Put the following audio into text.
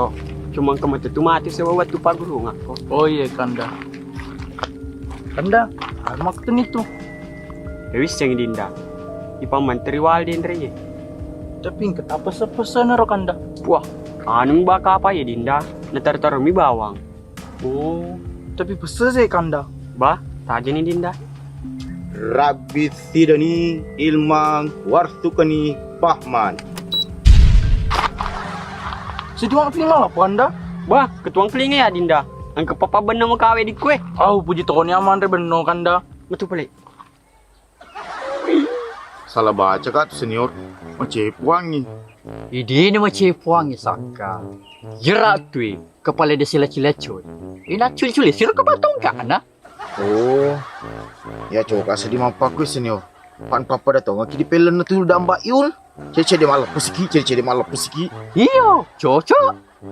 Yo, cuma kamu tuh mati sewa tu pagurung aku. Oh iya Kanda. Kanda, amak tuh itu. Lewis yang dinda. Ipaman teriwal dindri. Tapi ingat apa sepesan ro Kanda? Wah, anu baka apa ya dinda? Natar-taruh mi bawang. Oh, tapi besar sih Kanda. Bah, taja nih dinda. Rabbi sidani ilman wartukani fahman. Si tuang tinggal apa Kanda? Bah, ketuang kelinga ya dinda. Ang kapapa benar mo kawe di kue. Oh, puji Tuhan aman re beno Kanda. Betul pelik. Salah baca kak senior. Macam wangi. Idi ni macam puang isaka. Jerak tu kepala dia sila-sila cuy. Ina culi-culi sir kebatong kan? Oh, ya coba sedih mampak senior. Pan papa datang ngaki di pelen tu dah mbak yul. Cece dia malah pesiki, cece dia malah pesiki. Iyo, cocok.